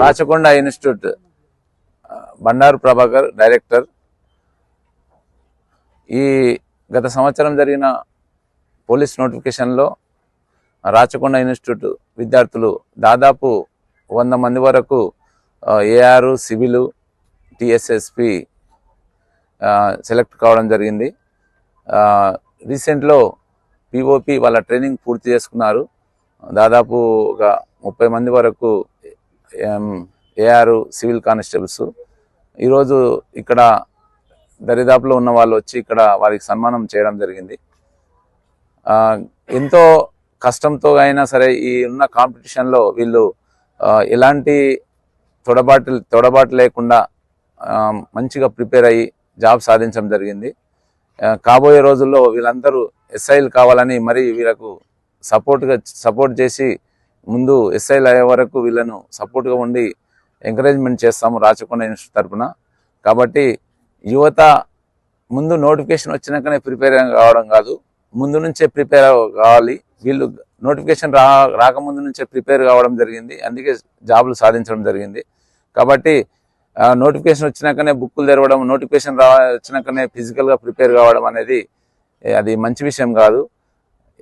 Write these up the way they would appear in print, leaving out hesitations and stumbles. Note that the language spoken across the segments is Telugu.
Rachakonda institute Bandaru Prabhakar director. ఈ గత సంవత్సరం జరిగిన పోలీస్ నోటిఫికేషన్లో రాచకొండ ఇన్స్టిట్యూట్ విద్యార్థులు దాదాపు 100 మంది వరకు ఏఆర్, సివిల్, టీఎస్ఎస్పి సెలెక్ట్ కావడం జరిగింది. రీసెంట్లో పిఓపి వాళ్ళ ట్రైనింగ్ పూర్తి చేసుకున్నారు. దాదాపు ఒక 30 మంది వరకు ఏఆర్, సివిల్ కానిస్టేబుల్స్ ఈరోజు ఇక్కడ దరిదాపులో ఉన్న వాళ్ళు వచ్చి ఇక్కడ వారికి సన్మానం చేయడం జరిగింది. ఎంతో కష్టంతో అయినా సరే ఈ ఉన్న కాంపిటీషన్లో వీళ్ళు ఎలాంటి తొడబాటు లేకుండా మంచిగా ప్రిపేర్ అయ్యి జాబ్ సాధించడం జరిగింది. కాబోయే రోజుల్లో వీళ్ళందరూ ఎస్ఐలు కావాలని మరి వీళ్ళకు సపోర్ట్ చేసి ముందు ఎస్ఐలు అయ్యే వరకు వీళ్ళను సపోర్ట్గా ఉండి ఎంకరేజ్మెంట్ చేస్తాము రాచకొండ ఇన్స్టిట్యూట్ తరఫున. కాబట్టి యువత ముందు నోటిఫికేషన్ వచ్చినాకనే ప్రిపేర్ కావడం కాదు, ముందు నుంచే ప్రిపేర్ కావాలి. వీళ్ళు నోటిఫికేషన్ రాకముందు నుంచే ప్రిపేర్ కావడం జరిగింది, అందుకే జాబులు సాధించడం జరిగింది. కాబట్టి నోటిఫికేషన్ వచ్చినాకనే బుక్కులు తెరవడం, నోటిఫికేషన్ వచ్చినాకనే ఫిజికల్గా ప్రిపేర్ కావడం అనేది అది మంచి విషయం కాదు.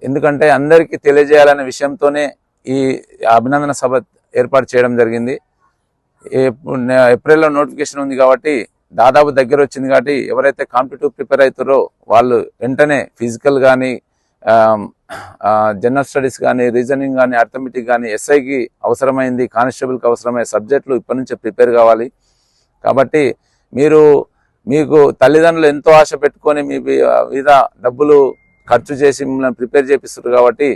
ఎందుకంటే అందరికీ తెలియజేయాలనే విషయంతోనే ఈ అభినందన సభ ఏర్పాటు చేయడం జరిగింది. ఏప్రిల్లో నోటిఫికేషన్ ఉంది కాబట్టి దాదాపు దగ్గర వచ్చింది కాబట్టి ఎవరైతే కాంపిటేటివ్ ప్రిపేర్ అవుతారో వాళ్ళు వెంటనే ఫిజికల్ కానీ, జనరల్ స్టడీస్ కానీ, రీజనింగ్ కానీ, అర్థమెటిక్ కానీ, ఎస్ఐకి అవసరమైంది, కానిస్టేబుల్కి అవసరమైన సబ్జెక్టులు ఇప్పటి నుంచే ప్రిపేర్ కావాలి. కాబట్టి మీకు తల్లిదండ్రులు ఎంతో ఆశ పెట్టుకొని మీ మీద డబ్బులు ఖర్చు చేసి మిమ్మల్ని ప్రిపేర్ చేపిస్తారు కాబట్టి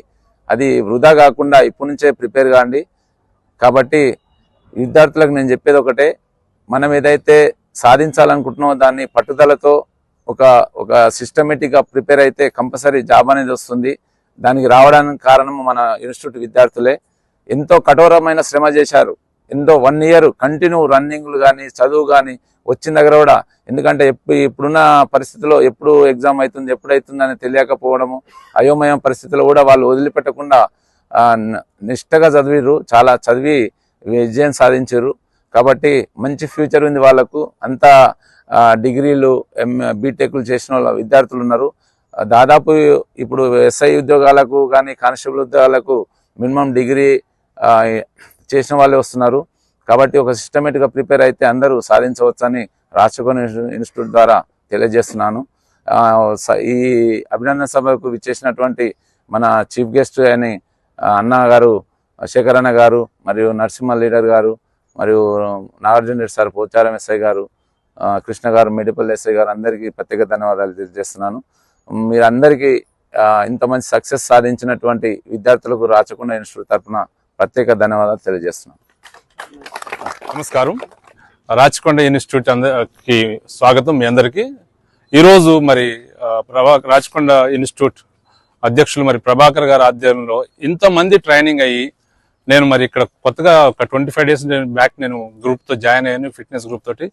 అది వృధా కాకుండా ఇప్పటి నుంచే ప్రిపేర్ కాండి. కాబట్టి విద్యార్థులకు నేను చెప్పేది ఒకటే, మనం ఏదైతే సాధించాలనుకుంటున్నామో దాన్ని పట్టుదలతో ఒక సిస్టమేటిక్గా ప్రిపేర్ అయితే కంపల్సరీ జాబ్ అనేది వస్తుంది. దానికి రావడానికి కారణం మన ఇన్స్టిట్యూట్ విద్యార్థులే. ఎంతో కఠోరమైన శ్రమ చేశారు. 1 ఇయర్ కంటిన్యూ రన్నింగ్లు కానీ, చదువు కానీ వచ్చిన దగ్గర కూడా, ఎందుకంటే ఇప్పుడున్న పరిస్థితిలో ఎప్పుడు ఎగ్జామ్ అవుతుంది, ఎప్పుడైతుందని తెలియకపోవడము, అయోమయం పరిస్థితిలో కూడా వాళ్ళు వదిలిపెట్టకుండా నిష్టగా చదివిరు, చాలా చదివి విజయం సాధించారు. కాబట్టి మంచి ఫ్యూచర్ ఉంది వాళ్ళకు. అంతా డిగ్రీలు, బీటెక్లు చేసిన వాళ్ళ విద్యార్థులు ఉన్నారు. దాదాపు ఇప్పుడు ఎస్ఐ ఉద్యోగాలకు కానీ, కానిస్టేబుల్ ఉద్యోగాలకు మినిమం డిగ్రీ చేసిన వాళ్ళే వస్తున్నారు. కాబట్టి ఒక సిస్టమేటిక్గా ప్రిపేర్ అయితే అందరూ సాధించవచ్చని రాచకొండ ఇన్స్టిట్యూట్ ద్వారా తెలియజేస్తున్నాను. ఈ అభినందన సభకు విచ్చేసినటువంటి మన చీఫ్ గెస్ట్ అని అన్న గారు, శేఖర్ అన్న గారు, మరియు నరసింహ లీడర్ గారు, మరియు నాగార్జున రెడ్డి సార్, పోచారం ఎస్ఐ గారు, కృష్ణ గారు, మెడిపల్ ఎస్ఐ గారు, అందరికీ ప్రత్యేక ధన్యవాదాలు తెలియజేస్తున్నాను. మీరందరికీ ఇంత మంచి సక్సెస్ సాధించినటువంటి విద్యార్థులకు రాచకొండ ఇన్స్టిట్యూట్ తరఫున ప్రత్యేక ధన్యవాదాలు తెలియజేస్తున్నాను. నమస్కారం. రాచకొండ ఇన్స్టిట్యూట్ కి స్వాగతం మీ అందరికీ. ఈరోజు మరి రాచకొండ ఇన్స్టిట్యూట్ అధ్యక్షులు మరి ప్రభాకర్ గారి ఆధ్వర్యంలో ఇంతమంది ట్రైనింగ్ అయ్యి, నేను మరి ఇక్కడ కొత్తగా ఒక 25 డేస్ బ్యాక్ నేను గ్రూప్తో జాయిన్ అయ్యాను, ఫిట్నెస్ గ్రూప్ తోటి.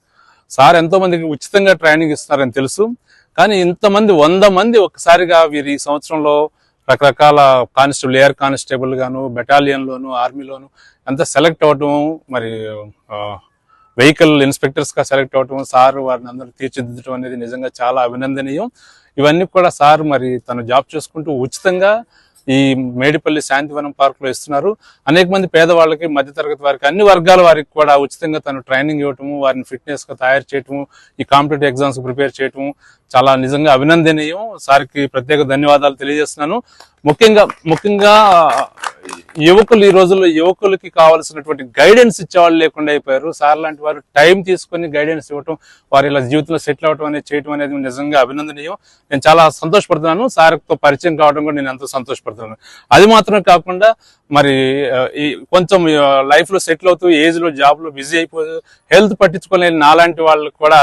సార్ ఎంతో మందికి ఉచితంగా ట్రైనింగ్ ఇస్తున్నారని తెలుసు, కానీ ఇంతమంది 100 మంది ఒక్కసారిగా వీరు ఈ సంవత్సరంలో రకరకాల కానిస్టేబుల్, ఎయిర్ కానిస్టేబుల్ గాను, బెటాలియన్లోను, ఆర్మీలోను అంతా సెలెక్ట్ అవ్వటం, మరి వెహికల్ ఇన్స్పెక్టర్స్గా సెలెక్ట్ అవ్వటం, సార్ వారిని అందరూ తీర్చిదిద్దడం అనేది నిజంగా చాలా అభినందనీయం. ఇవన్నీ కూడా సార్ మరి తను జాబ్ చేసుకుంటూ ఉచితంగా ఈ మేడిపల్లి శాంతివనం పార్క్ లో ఇస్తున్నారు. అనేక మంది పేదవాళ్ళకి, మధ్యతరగతి వారికి, అన్ని వర్గాల వారికి కూడా ఉచితంగా తను ట్రైనింగ్ ఇవ్వటము, వారిని ఫిట్నెస్ గా తయారు చేయటము, ఈ కాంపిటేటివ్ ఎగ్జామ్స్ ప్రిపేర్ చేయటము చాలా నిజంగా అభినందనీయం. సార్కి ప్రత్యేక ధన్యవాదాలు తెలియజేస్తున్నాను. ముఖ్యంగా యువకులు, ఈ రోజుల్లో యువకులకి కావాల్సినటువంటి గైడెన్స్ ఇచ్చేవాళ్ళు లేకుండా అయిపోయారు. సార్ లాంటి వారు టైం తీసుకొని గైడెన్స్ ఇవ్వటం, వారు ఇలా జీవితంలో సెటిల్ అవటం అనేది, చేయటం అనేది నిజంగా అభినందనీయం. నేను చాలా సంతోషపడుతున్నాను. సార్తో పరిచయం కావడం కూడా నేను ఎంతో సంతోషపడుతున్నాను. అది మాత్రమే కాకుండా మరి కొంచెం లైఫ్ లో సెటిల్ అవుతూ, ఏజ్ లో, జాబ్ లో బిజీ అయిపోతూ, హెల్త్ పట్టించుకోలేని నాలాంటి వాళ్ళకి కూడా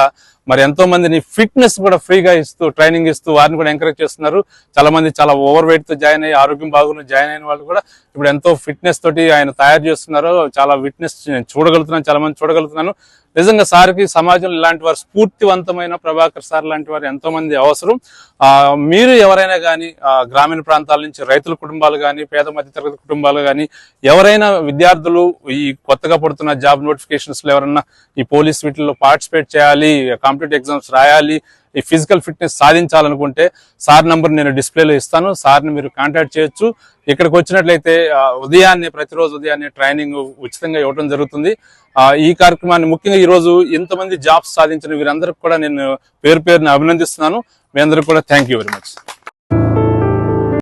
మరి ఎంతో మందిని ఫిట్నెస్ కూడా ఫ్రీగా ఇస్తూ, ట్రైనింగ్ ఇస్తూ వారిని కూడా ఎంకరేజ్ చేస్తున్నారు. చాలా మంది చాలా ఓవర్ వెయిట్ తో జాయిన్ అయ్యి, ఆరోగ్యం బాగున్న జాయిన్ అయిన వాళ్ళు కూడా ఇప్పుడు ఎంతో ఫిట్నెస్ తోటి ఆయన తయారు చేస్తున్నారు. చాలా ఫిట్నెస్ నేను చూడగలుగుతున్నాను, చాలా మంది చూడగలుగుతున్నాను. నిజంగా సార్కి సమాజంలో ఇలాంటి వారు స్ఫూర్తివంతమైన ప్రభాకర్ సార్ లాంటి వారు ఎంతో మంది అవసరం. మీరు ఎవరైనా కానీ గ్రామీణ ప్రాంతాల నుంచి రైతుల కుటుంబాలు కానీ పేద మధ్యతరగతి కుటుంబాలు కానీ ఎవరైనా విద్యార్థులు ఈ కొత్తగా పడుతున్న జాబ్ నోటిఫికేషన్స్ లో ఎవరైనా ఈ పోలీస్ వీటిల్లో పార్టిసిపేట్ చేయాలి, కాంపిటేటివ్ ఎగ్జామ్స్ రాయాలి, ఈ ఫిజికల్ ఫిట్నెస్ సాధించాలనుకుంటే సార్ నంబర్ నేను డిస్ప్లేలో ఇస్తాను, సార్ని మీరు కాంటాక్ట్ చేయొచ్చు. ఇక్కడికి వచ్చినట్లయితే ప్రతిరోజు ఉదయాన్నే ట్రైనింగ్ ఉచితంగా ఇవ్వడం జరుగుతుంది. ఈ కార్యక్రమాన్ని ముఖ్యంగా ఈ రోజు ఇంతమంది జాబ్స్ సాధించిన వీరందరికీ కూడా నేను పేరు పేరుని అభినందిస్తున్నాను. మీ అందరికి కూడా థ్యాంక్ యూ వెరీ మచ్.